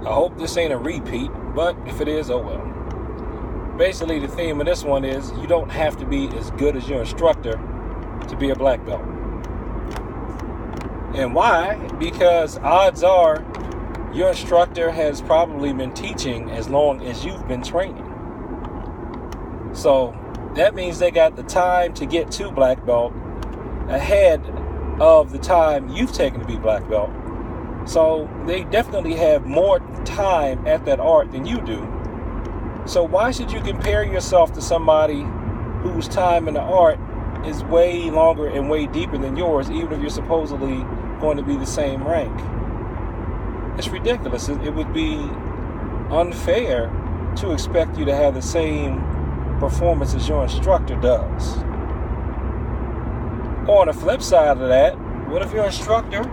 I hope this ain't a repeat, but if it is, oh well. Basically, the theme of this one is you don't have to be as good as your instructor to be a black belt. And why? Because odds are your instructor has probably been teaching as long as you've been training. So that means they got the time to get to black belt ahead of the time you've taken to be black belt. So they definitely have more time at that art than you do. So why should you compare yourself to somebody whose time in the art is way longer and way deeper than yours, even if you're supposedly going to be the same rank? It's ridiculous. It would be unfair to expect you to have the same performance as your instructor does. Or on the flip side of that, what if your instructor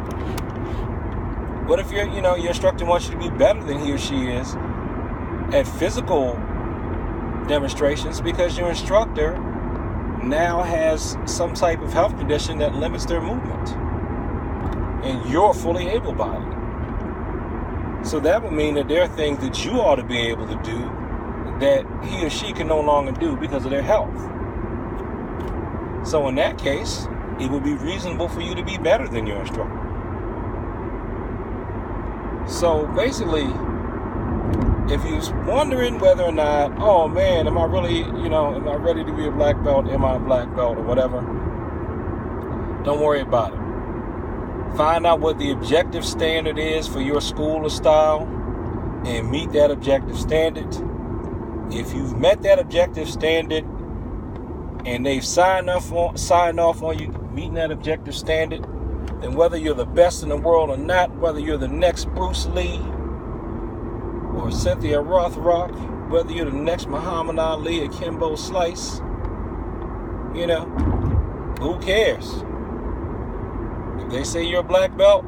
wants you to be better than he or she is at physical demonstrations because your instructor now has some type of health condition that limits their movement and you're fully able-bodied? So that would mean that there are things that you ought to be able to do that he or she can no longer do because of their health. So in that case, it would be reasonable for you to be better than your instructor. So basically, if you're wondering whether or not, oh man, am I ready to be a black belt? Am I a black belt or whatever? Don't worry about it. Find out what the objective standard is for your school or style and meet that objective standard. If you've met that objective standard and they've signed off on you meeting that objective standard, then whether you're the best in the world or not, whether you're the next Bruce Lee or Cynthia Rothrock, whether you're the next Muhammad Ali or Kimbo Slice, who cares? If they say you're a black belt,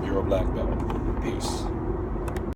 you're a black belt. Peace.